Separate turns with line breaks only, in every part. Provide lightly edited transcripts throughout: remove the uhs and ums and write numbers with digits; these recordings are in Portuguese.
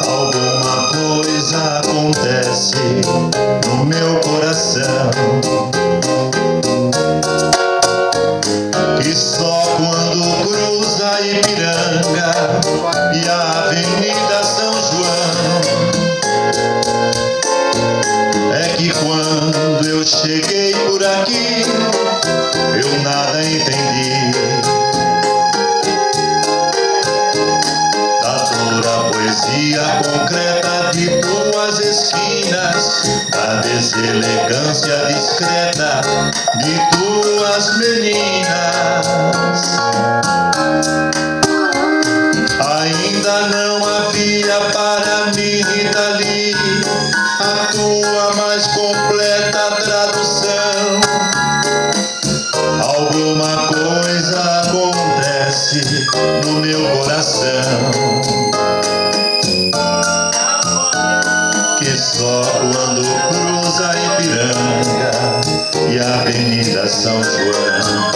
Alguma coisa acontece no meu coração, e só quando cruza a Ipiranga e a Avenida São João é que quando eu cheguei por aqui eu nada entendi da dura poesia concreta de tuas esquinas, da deselegância discreta de tuas meninas. Ainda não havia para mim, Rita Lee, a tua mais completa tradução. Alguma coisa acontece no meu coração, que só quando cruza a Ipiranga e a Avenida São João,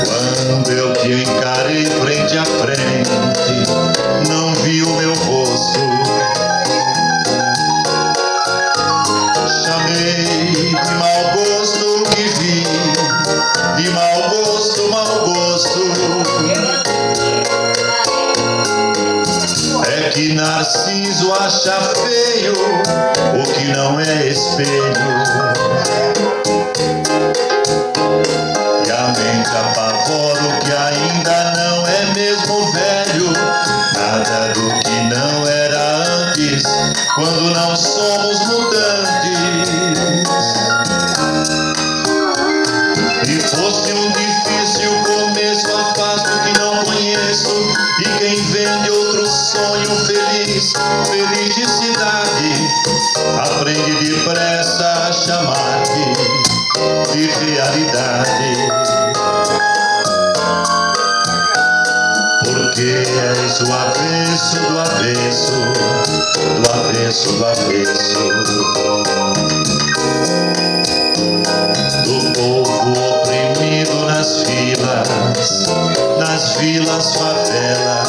quando eu te encarei frente a frente, não vi o meu rosto. Chamei de mau gosto o que vi, de mau gosto, mau gosto. É que Narciso acha feio o que não é espelho, e a mente apavora o que ainda não é mesmo velho. Nada do que não era antes, quando não somos mutantes. E fosse um difícil começo, afasto que não conheço, e quem vende outro sonho feliz, feliz de cidade, aprende depressa a chamar-te de realidade. Porque és o avesso do avesso, do avesso do avesso, do povo oprimido nas vilas, favelas,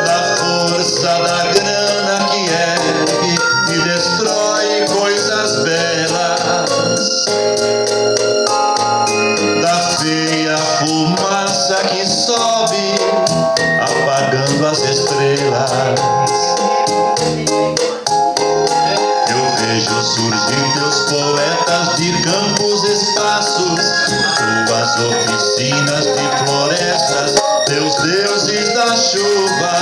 da força da grana que ergue e destrói coisas belas, da feia fumaça que sobe apagando as estrelas. Eu vejo surgir teus poetas de campos, espaços, tuas oficinas de florestas, teus deuses da chuva.